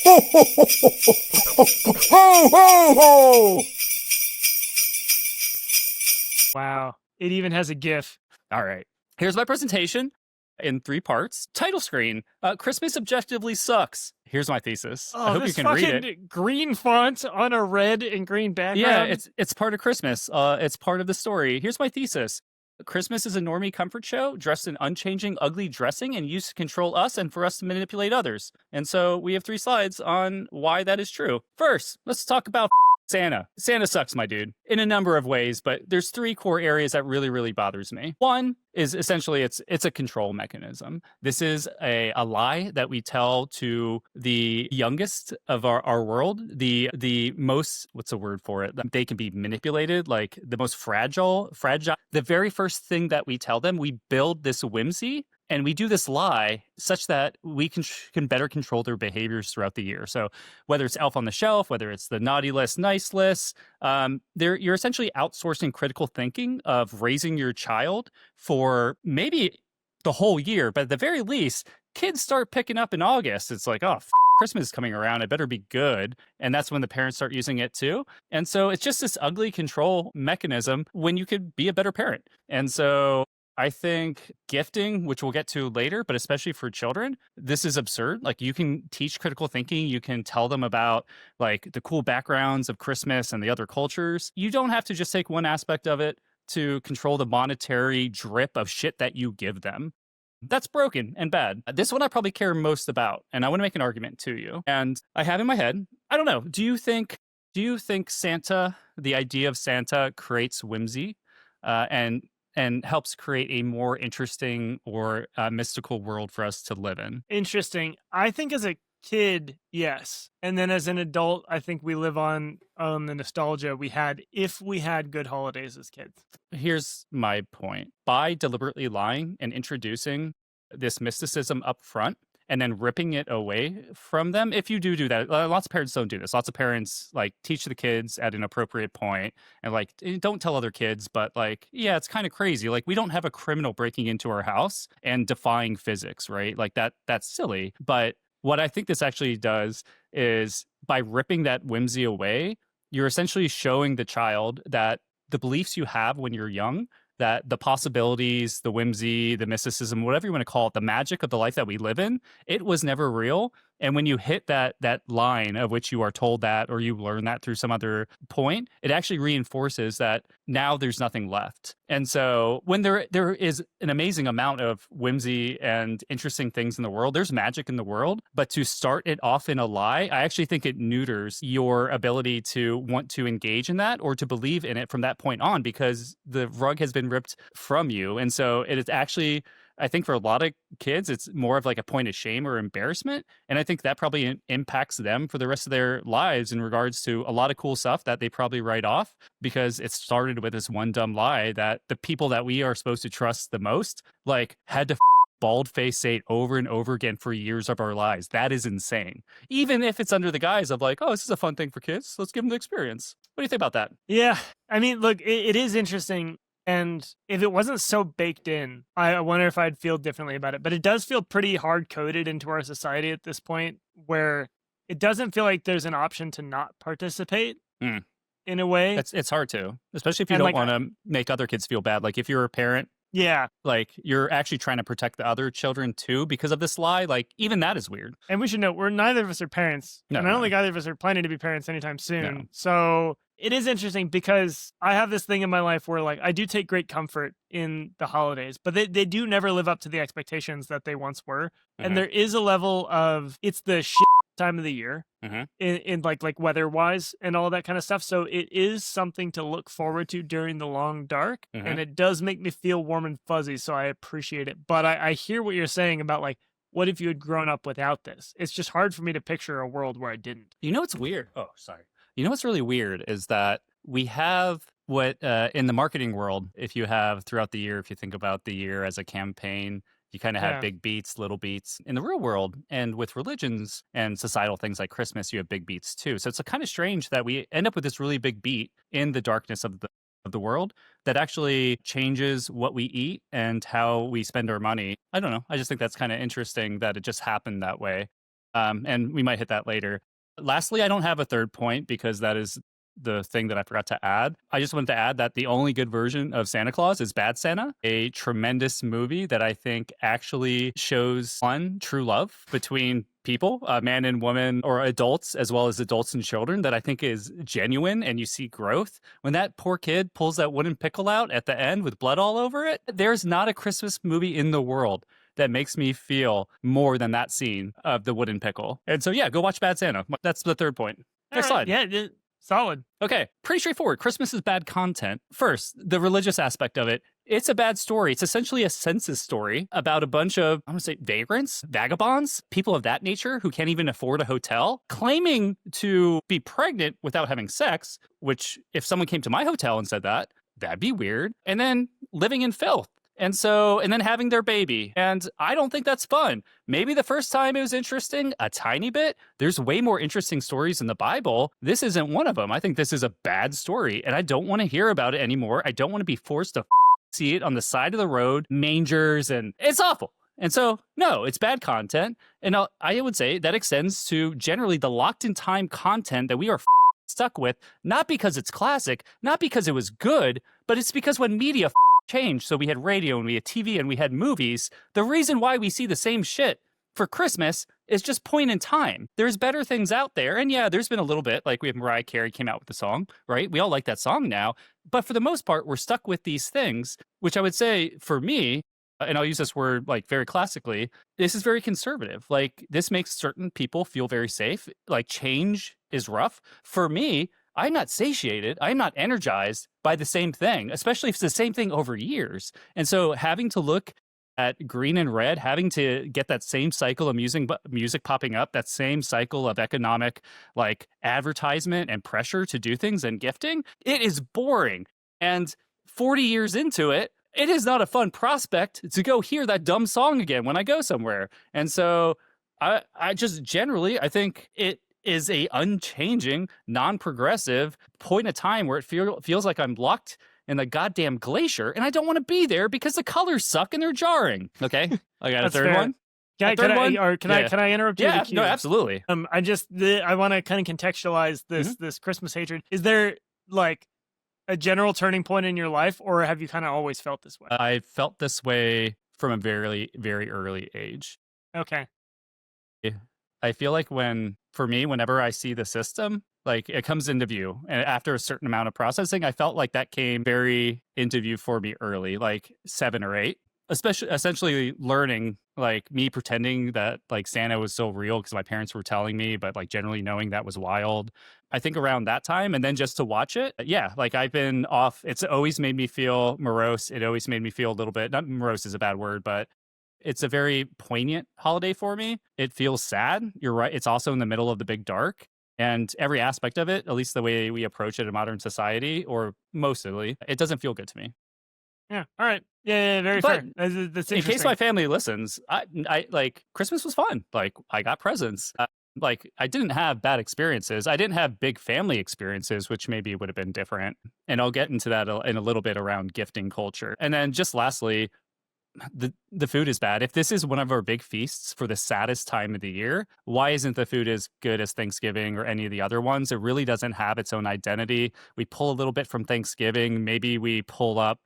Ho, ho, ho, ho, ho, ho, ho, ho. Wow. It even has a GIF. All right. Here's my presentation in 3 parts. Title screen. Christmas objectively sucks. Here's my thesis. I Oh, hope you this can read it. fucking green font on a red and green Yeah, background. it's part of Christmas. It's part of the story. Here's my thesis. Christmas is a normie comfort show dressed in unchanging, ugly dressing and used to control us and for us to manipulate others. And so we have 3 slides on why that is true. First, let's talk about Santa. Santa sucks, my dude, in a number of ways, but there's 3 core areas that really bothers me. One is essentially it's a control mechanism. This is a lie that we tell to the youngest of our world, the most, what's the word for it? They can be manipulated, like the most fragile. The very first thing that we tell them, we build this whimsy and we do this lie such that we can better control their behaviors throughout the year. So whether it's Elf on the Shelf, whether it's the naughty list, nice list, you're essentially outsourcing critical thinking of raising your child for maybe the whole year, but at the very least, kids start picking up in August. It's like, oh, Christmas is coming around. It better be good. And that's when the parents start using it too. And so it's just this ugly control mechanism when you could be a better parent. And so I think gifting, which we'll get to later, but especially for children, this is absurd. Like you can teach critical thinking. You can tell them about like the cool backgrounds of Christmas and the other cultures. You don't have to just take one aspect of it to control the monetary drip of shit that you give them. That's broken and bad. This one I probably care most about, and I want to make an argument to you. And I have in my head, I don't know, do you think Santa, the idea of Santa creates whimsy and helps create a more interesting or mystical world for us to live in? Interesting. I think as a kid, yes. And then as an adult, I think we live on the nostalgia we had if we had good holidays as kids. Here's my point. By deliberately lying and introducing this mysticism up front and then ripping it away from them, if you do that, lots of parents don't do this. Lots of parents like teach the kids at an appropriate point and like don't tell other kids, but like, yeah, it's kind of crazy. Like we don't have a criminal breaking into our house and defying physics, right? Like that's silly. But what I think this actually does is by ripping that whimsy away, you're essentially showing the child that the beliefs you have when you're young, that the possibilities, the whimsy, the mysticism, whatever you want to call it, the magic of the life that we live in, it was never real. And when you hit that line of which you are told that, or you learn that through some other point, it actually reinforces that now there's nothing left. And so when there is an amazing amount of whimsy and interesting things in the world, there's magic in the world, but to start it off in a lie, I actually think it neuters your ability to want to engage in that or to believe in it from that point on, because the rug has been ripped from you. And so it is actually, I think for a lot of kids, it's more of like a point of shame or embarrassment. And I think that probably impacts them for the rest of their lives in regards to a lot of cool stuff that they probably write off because it started with this one dumb lie that the people that we are supposed to trust the most, like, had to bald face say it over and over again for years of our lives. That is insane. Even if it's under the guise of like, oh, this is a fun thing for kids. Let's give them the experience. What do you think about that? Yeah. I mean, look, it is interesting. And if it wasn't so baked in, I wonder if I'd feel differently about it. But it does feel pretty hard coded into our society at this point, where it doesn't feel like there's an option to not participate in a way. It's hard to, especially if you And, don't like, want to make other kids feel bad. Like if you're a parent, yeah. like you're actually trying to protect the other children too because of this lie. Like even that is weird. And we should note, neither of us are parents. No, and I don't no. think either of us are planning to be parents anytime soon. No. So it is interesting because I have this thing in my life where like I do take great comfort in the holidays, but they do never live up to the expectations that they once were. And there is a level of it's the shit time of the year in like weather wise and all that kind of stuff. So it is something to look forward to during the long dark. And it does make me feel warm and fuzzy. So I appreciate it. But I hear what you're saying about like, what if you had grown up without this? It's just hard for me to picture a world where I didn't. You know what's weird? Oh, sorry. You know what's really weird is that we have what in the marketing world, if you have throughout the year, if you think about the year as a campaign, you kind of have big beats, little beats. In the real world and with religions and societal things like Christmas, you have big beats too. So it's kind of strange that we end up with this really big beat in the darkness of the world that actually changes what we eat and how we spend our money. I don't know. I just think that's kind of interesting that it just happened that way. And we might hit that later. Lastly, I don't have a third point because that is the thing that I forgot to add. I just wanted to add that the only good version of Santa Claus is Bad Santa, a tremendous movie that I think actually shows one true love between people, man and woman, or adults, as well as adults and children, that I think is genuine, and you see growth. When that poor kid pulls that wooden pickle out at the end with blood all over it, there's not a Christmas movie in the world that makes me feel more than that scene of the wooden pickle. And so, yeah, go watch Bad Santa. That's the third point. Next slide. Yeah, solid. Okay, pretty straightforward. Christmas is bad content. First, the religious aspect of it. It's a bad story. It's essentially a census story about a bunch of, I'm going to say, vagrants, vagabonds, people of that nature who can't even afford a hotel, claiming to be pregnant without having sex, which if someone came to my hotel and said that, that'd be weird. And then living in filth. And then having their baby. And I don't think that's fun. Maybe the first time it was interesting, a tiny bit. There's way more interesting stories in the Bible. This isn't one of them. I think this is a bad story, and I don't want to hear about it anymore. I don't want to be forced to see it on the side of the road, mangers, and it's awful. And so, no, it's bad content. And I would say that extends to generally the locked in time content that we are stuck with, not because it's classic, not because it was good, but it's because when media changed, so we had radio and we had TV and we had movies, the reason why we see the same shit for Christmas is just point in time. There's better things out there. And yeah, there's been a little bit, like we have Mariah Carey came out with the song, right? We all like that song now. But for the most part, we're stuck with these things, which I would say for me, and I'll use this word like very classically, this is very conservative. Like this makes certain people feel very safe. Like change is rough. For me, I'm not satiated. I'm not energized by the same thing, especially if it's the same thing over years. And so having to look at green and red, having to get that same cycle of music popping up, that same cycle of economic like advertisement and pressure to do things and gifting, it is boring. And 40 years into it, it is not a fun prospect to go hear that dumb song again when I go somewhere. And so I just generally, I think it is a unchanging, non-progressive point of time where it feels like I'm locked in the goddamn glacier and I don't want to be there because the colors suck and they're jarring. Okay, I got a third one. Can I interrupt you? Yeah, no, absolutely. I want to kind of contextualize this Christmas hatred. Is there like a general turning point in your life, or have you kind of always felt this way? I felt this way from a very, very early age. Okay. I feel like whenever I see the system, like it comes into view. And after a certain amount of processing, I felt like that came very into view for me early, like 7 or 8, essentially learning, like me pretending that like Santa was so real because my parents were telling me, but like generally knowing that was wild. I think around that time, and then just to watch it, yeah, like I've been off. It's always made me feel morose. It always made me feel a little bit, not morose is a bad word, but it's a very poignant holiday for me. It feels sad. You're right. It's also in the middle of the big dark. And every aspect of it, at least the way we approach it in modern society, or mostly, it doesn't feel good to me. Yeah. All right. Yeah, very fair. That's in case my family listens, I like Christmas was fun. Like I got presents. Like I didn't have bad experiences. I didn't have big family experiences, which maybe would have been different. And I'll get into that in a little bit around gifting culture. And then just lastly, the food is bad. If this is one of our big feasts for the saddest time of the year, why isn't the food as good as Thanksgiving or any of the other ones? It really doesn't have its own identity. We pull a little bit from Thanksgiving. Maybe we pull up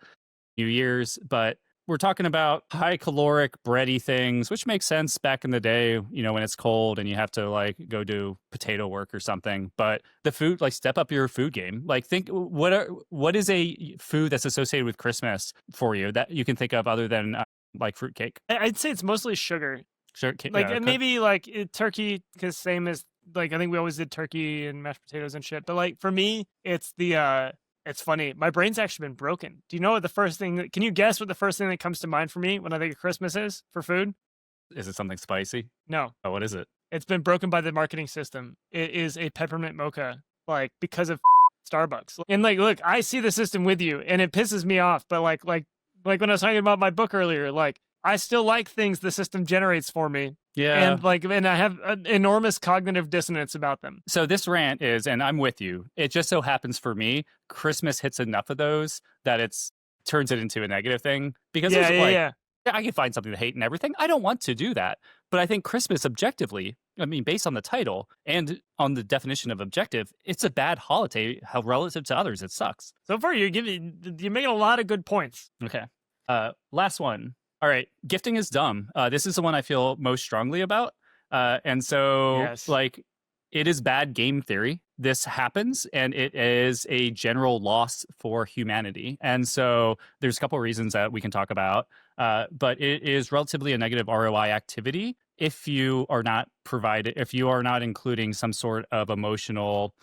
New Year's, but we're talking about high caloric bready things, which makes sense back in the day, you know, when it's cold and you have to like go do potato work or something. But the food, like step up your food game. Like think what is a food that's associated with Christmas for you that you can think of other than like fruitcake? I'd say it's mostly sugar. Sugar, like and maybe like turkey, because same as like I think we always did turkey and mashed potatoes and shit. But like for me, it's the it's funny. My brain's actually been broken. Do you know what the first thing can you guess what the first thing that comes to mind for me when I think of Christmas is for food? Is it something spicy? No. Oh, what is it? It's been broken by the marketing system. It is a peppermint mocha, like because of Starbucks. And like, look, I see the system with you and it pisses me off. But like when I was talking about my book earlier, like I still like things the system generates for me. Yeah. And I have an enormous cognitive dissonance about them. So this rant is, and I'm with you, it just so happens for me, Christmas hits enough of those that turns it into a negative thing. Because I can find something to hate and everything. I don't want to do that. But I think Christmas objectively, I mean, based on the title and on the definition of objective, it's a bad holiday. How relative to others, it sucks. So far, you're making a lot of good points. Okay. Last one. All right. Gifting is dumb. This is the one I feel most strongly about. And so, Yes. like, it is bad game theory. This happens, and it is a general loss for humanity. And so there's a couple of reasons that we can talk about, but it is relatively a negative ROI activity if you are not including some sort of emotional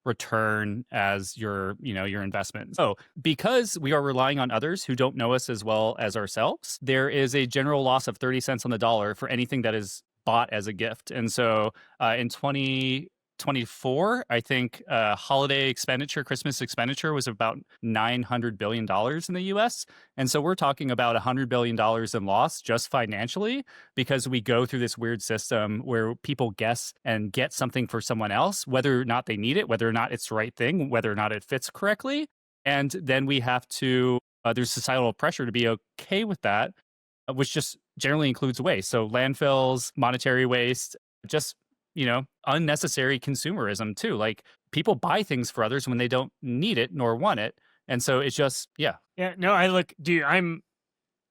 return as your investment. So because we are relying on others who don't know us as well as ourselves, there is a general loss of 30 cents on the dollar for anything that is bought as a gift. And so in 2024, I think Christmas expenditure was about $900 billion in the US. And so we're talking about $100 billion in loss just financially, because we go through this weird system where people guess and get something for someone else, whether or not they need it, whether or not it's the right thing, whether or not it fits correctly. And then we have to, there's societal pressure to be okay with that, which just generally includes waste. So landfills, monetary waste, just, unnecessary consumerism too. Like, people buy things for others when they don't need it nor want it. And so it's just, yeah. Yeah, no,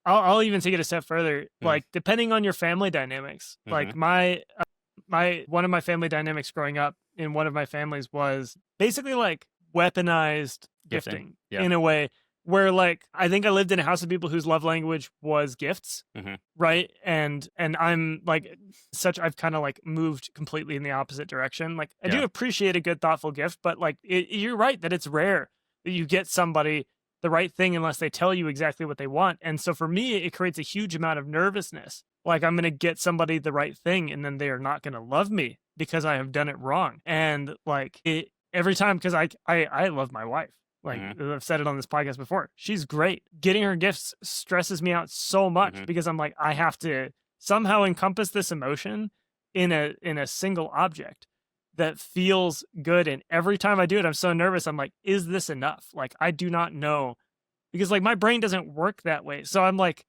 I'll even take it a step further. Like, depending on your family dynamics, like one of my family dynamics growing up in one of my families was basically like weaponized gifting in a way where, like, I think I lived in a house of people whose love language was gifts, right? And I'm like I've kind of like moved completely in the opposite direction. Like, I do appreciate a good, thoughtful gift, but like you're right that it's rare that you get somebody the right thing unless they tell you exactly what they want. And so for me, it creates a huge amount of nervousness. Like, I'm going to get somebody the right thing and then they are not going to love me because I have done it wrong. And like every time, because I love my wife. Like, I've said it on this podcast before. She's great. Getting her gifts stresses me out so much because I'm like, I have to somehow encompass this emotion in a single object that feels good. And every time I do it, I'm so nervous. I'm like, is this enough? Like, I do not know, because like my brain doesn't work that way. So I'm like,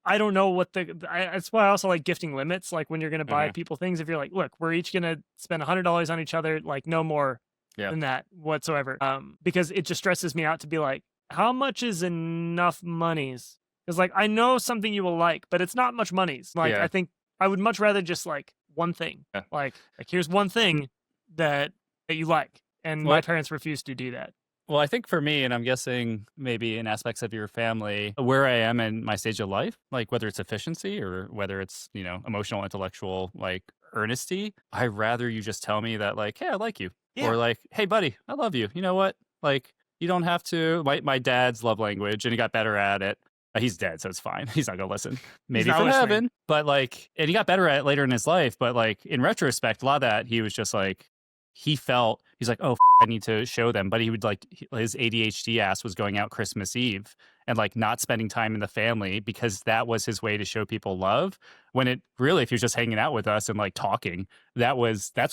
I don't know what that's why I also like gifting limits. Like, when you're going to buy people things, if you're like, look, we're each going to spend $100 on each other, like no more than that whatsoever. Because it just stresses me out to be like, how much is enough monies? Because like, I know something you will like, but it's not much monies. Like, I think I would much rather just like one thing. Like here's one thing that you like. And my parents refused to do that. Well, I think for me, and I'm guessing maybe in aspects of your family, where I am in my stage of life, like whether it's efficiency or whether it's, emotional, intellectual, like earnesty, I'd rather you just tell me that, like, hey, I like you. Yeah. Or like, hey, buddy, I love you. You know what? Like, you don't have to. My dad's love language, and he got better at it. He's dead, so it's fine. He's not going to listen. Maybe from heaven. But like, and he got better at it later in his life. But like, in retrospect, a lot of that, he was just like, he's like, oh, I need to show them. But he would like, his ADHD ass was going out Christmas Eve and like not spending time in the family because that was his way to show people love. When it really, if you're just hanging out with us and like talking, that's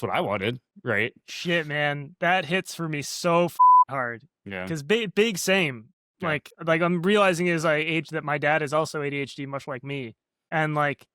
what I wanted, right? Shit, man, that hits for me so hard. Yeah, because big same. Yeah. Like I'm realizing as I age that my dad is also ADHD, much like me, and like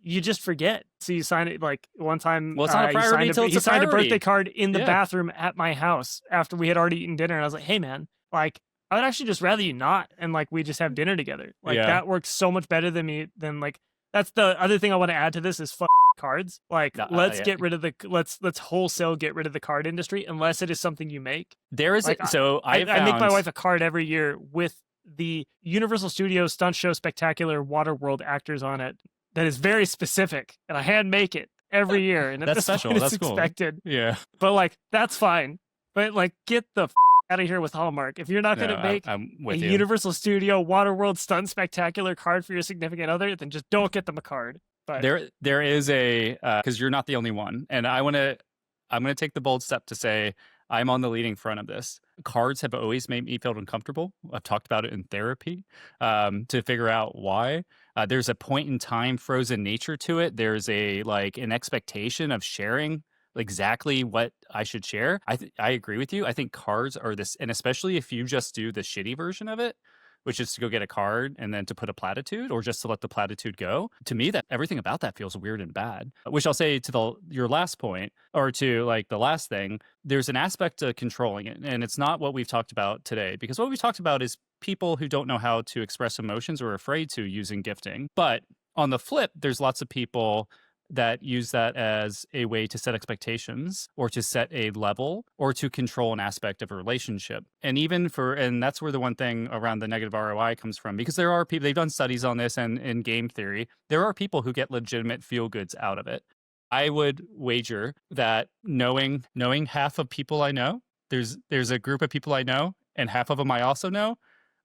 you just forget. So you sign it like one time. Well, it's not a priority until it's a priority. He signed a birthday card in the bathroom at my house after we had already eaten dinner, and I was like, hey man, like, I would actually just rather you not, and like we just have dinner together. Like that works so much better than like. That's the other thing I want to add to this is cards. Like, let's get rid of let's wholesale get rid of the card industry unless it is something you make. There is like, I make my wife a card every year with the Universal Studios Stunt Show Spectacular Waterworld actors on it. That is very specific, and I hand make it every year, and that's special. That's cool. Expected. Yeah, but like that's fine. But like, get the out of here with Hallmark. If you're not going to make a Universal Studio Waterworld Stunt Spectacular card for your significant other, then just don't get them a card. But there is a because you're not the only one, and I'm gonna take the bold step to say I'm on the leading front of this. Cards have always made me feel uncomfortable. I've talked about it in therapy to figure out why. There's a point in time frozen nature to it. There's an expectation of sharing exactly what I should share. I agree with you. I think cards are this, and especially if you just do the shitty version of it, which is to go get a card and then to put a platitude or just to let the platitude go. To me, that everything about that feels weird and bad. Which I'll say to your last point, or to like the last thing, there's an aspect to controlling it. And it's not what we've talked about today, because what we've talked about is people who don't know how to express emotions or are afraid to using gifting. But on the flip, there's lots of people that use that as a way to set expectations or to set a level or to control an aspect of a relationship. And and that's where the one thing around the negative ROI comes from, because there are people, they've done studies on this, and in game theory, there are people who get legitimate feel goods out of it. I would wager that knowing half of people I know, there's a group of people I know, and half of them I also know.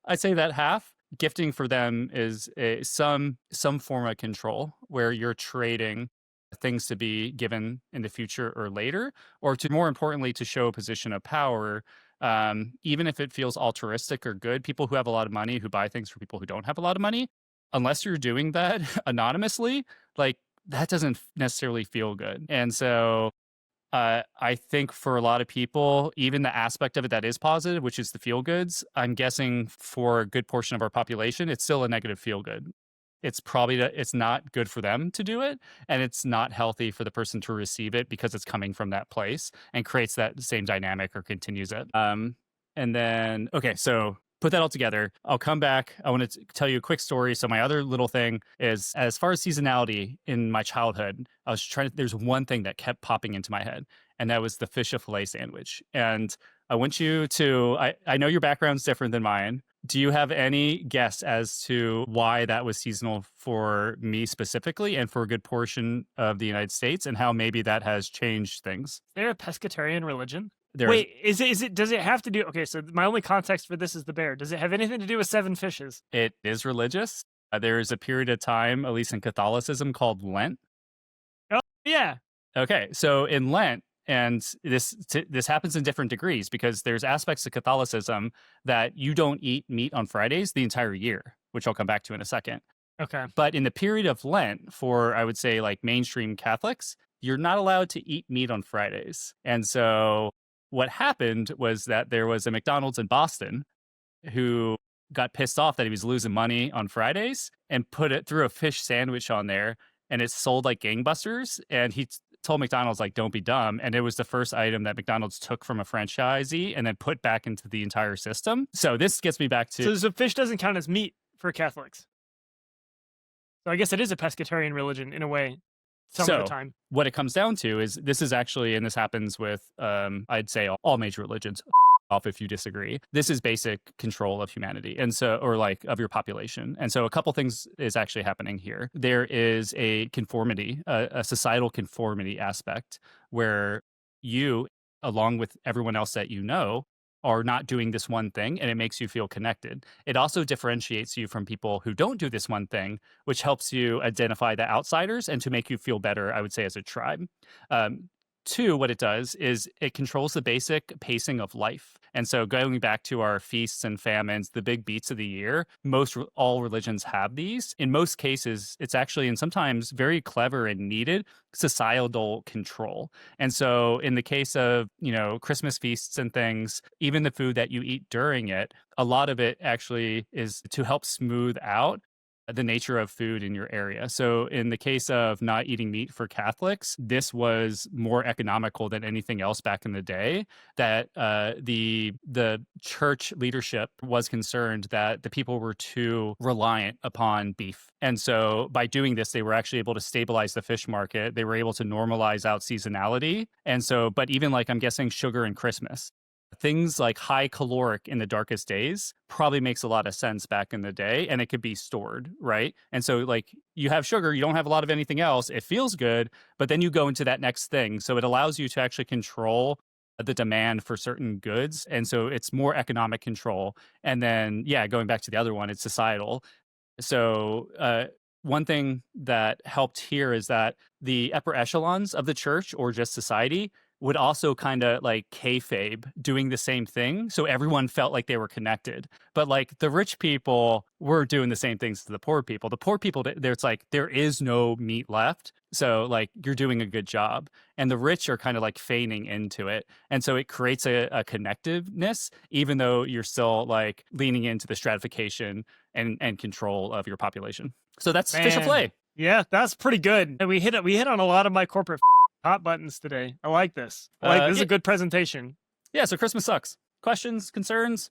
I'd say that half, gifting for them is some form of control where you're trading things to be given in the future or later, or to more importantly, to show a position of power. Even if it feels altruistic or good, people who have a lot of money who buy things for people who don't have a lot of money, unless you're doing that anonymously, like that doesn't necessarily feel good. And so I think for a lot of people, even the aspect of it that is positive, which is the feel goods, I'm guessing for a good portion of our population, it's still a negative feel good. It's it's not good for them to do it, and it's not healthy for the person to receive it because it's coming from that place and creates that same dynamic or continues it. And then, okay, so put that all together. I'll come back. I want to tell you a quick story. So my other little thing is, as far as seasonality in my childhood, there's one thing that kept popping into my head, and that was the fish a fillet sandwich. And I want you to, I know your background's different than mine. Do you have any guess as to why that was seasonal for me specifically and for a good portion of the United States, and how maybe that has changed things? Is there a pescatarian religion? There Wait, is it, does it have to do, okay, so my only context for this is the bear. Does it have anything to do with 7 fishes? It is religious. There is a period of time, at least in Catholicism, called Lent. Oh, yeah. Okay, so in Lent, and this happens in different degrees, because there's aspects of Catholicism that you don't eat meat on Fridays the entire year, which I'll come back to in a second. Okay. But in the period of Lent, for, I would say, like mainstream Catholics, you're not allowed to eat meat on Fridays. And so what happened was that there was a McDonald's in Boston who got pissed off that he was losing money on Fridays and threw a fish sandwich on there, and it sold like gangbusters. And he told McDonald's, like, don't be dumb. And it was the first item that McDonald's took from a franchisee and then put back into the entire system. So this gets me back to... So fish doesn't count as meat for Catholics. So I guess it is a pescatarian religion in a way, some of the time. What it comes down to is, this is actually, and this happens with, I'd say all major religions, off if you disagree. This is basic control of humanity, and so, or like of your population. And so a couple things is actually happening here. There is a conformity, a societal conformity aspect where you, along with everyone else that you know, are not doing this one thing, and it makes you feel connected. It also differentiates you from people who don't do this one thing, which helps you identify the outsiders and to make you feel better, I would say, as a tribe. Two, what it does is it controls the basic pacing of life. And so going back to our feasts and famines, the big beats of the year, all religions have these. In most cases, it's actually, and sometimes very clever and needed, societal control. And so in the case of, Christmas feasts and things, even the food that you eat during it, a lot of it actually is to help smooth out the nature of food in your area. So in the case of not eating meat for Catholics, this was more economical than anything else back in the day, that the church leadership was concerned that the people were too reliant upon beef. And so by doing this, they were actually able to stabilize the fish market. They were able to normalize out seasonality. And so, but even like, I'm guessing sugar and Christmas, things like high caloric in the darkest days probably makes a lot of sense back in the day, and it could be stored, right? And so like, you have sugar, you don't have a lot of anything else, it feels good, but then you go into that next thing. So it allows you to actually control the demand for certain goods. And so it's more economic control. And then, going back to the other one, it's societal. So one thing that helped here is that the upper echelons of the church, or just society, would also kind of like kayfabe doing the same thing. So everyone felt like they were connected. But like the rich people were doing the same things to the poor people. The poor people, there's like, there is no meat left. So like you're doing a good job. And the rich are kind of like feigning into it. And so it creates a connectiveness, even though you're still like leaning into the stratification and control of your population. So that's fish of Man. play. Yeah, that's pretty good. And we hit on a lot of my corporate hot buttons today. I like this. This is a good presentation. Yeah, so Christmas sucks. Questions, concerns?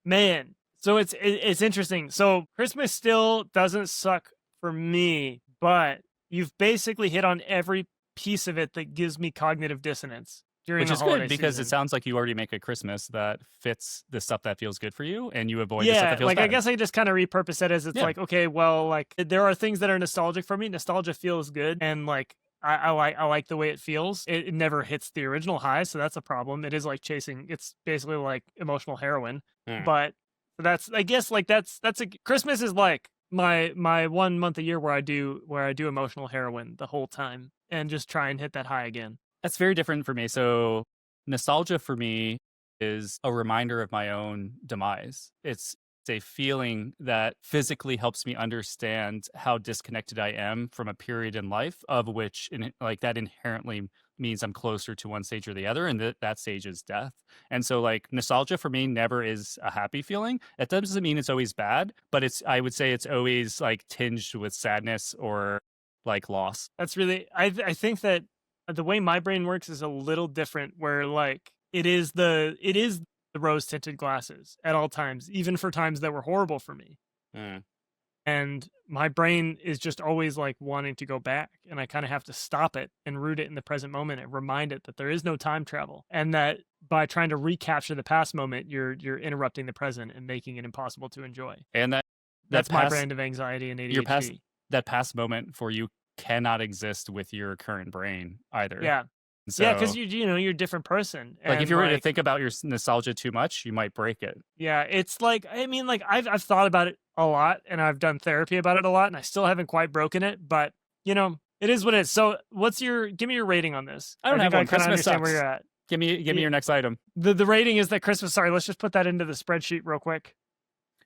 Man, so it's interesting. So Christmas still doesn't suck for me, but you've basically hit on every piece of it that gives me cognitive dissonance during Which the is holiday good because season. it sounds like you already make a Christmas that fits the stuff that feels good for you, and you avoid the stuff Yeah, that feels like bad. I guess I just kind of repurpose it as it's Yeah. like, okay, well, like there are things that are nostalgic for me. Nostalgia feels good, and like I like the way it feels. It never hits the original high, so that's a problem. It is like chasing. It's basically like emotional heroin. But that's, I guess, like that's a Christmas is like my 1 month a year where I do emotional heroin the whole time and just try and hit that high again. That's very different for me. So nostalgia for me is a reminder of my own demise. It's a feeling that physically helps me understand how disconnected I am from a period in life of which like that inherently means I'm closer to one stage or the other, and that stage is death. And so like nostalgia for me never is a happy feeling. That doesn't mean it's always bad, but I would say it's always like tinged with sadness or like loss. That's really, I think that the way my brain works is a little different, where like it is the rose tinted glasses at all times, even for times that were horrible for me. And my brain is just always like wanting to go back, and I kind of have to stop it and root it in the present moment and remind it that there is no time travel, and that by trying to recapture the past moment, you're interrupting the present and making it impossible to enjoy. And that's my brand of anxiety and ADHD. That past moment for you cannot exist with your current brain either. Yeah. So, yeah, because you're a different person. Like if you were like, to think about your nostalgia too much, you might break it. Yeah, it's like, I mean, like I've thought about it a lot, and I've done therapy about it a lot, and I still haven't quite broken it. But it is what it is. So, give me your rating on this? I don't have one. I kind of Christmas understand sucks. where you're at. Give me your next item. The rating is that Christmas. Sorry, let's just put that into the spreadsheet real quick.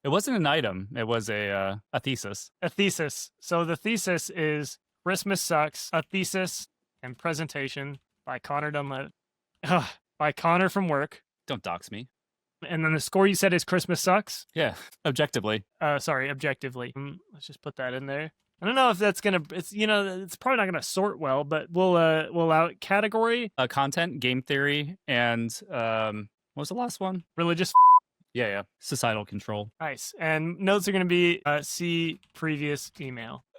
It wasn't an item. It was a thesis. A thesis. So the thesis is Christmas sucks. A thesis and presentation by Conor Dunlap. By Conor from work. Don't dox me. And then the score you said is Christmas sucks? Yeah, objectively. Sorry, objectively. Let's just put that in there. I don't know if that's gonna. It's probably not gonna sort well, but we'll out category. Content, game theory, and what was the last one? Religious. Yeah. Societal control. Nice. And notes are gonna be see previous email.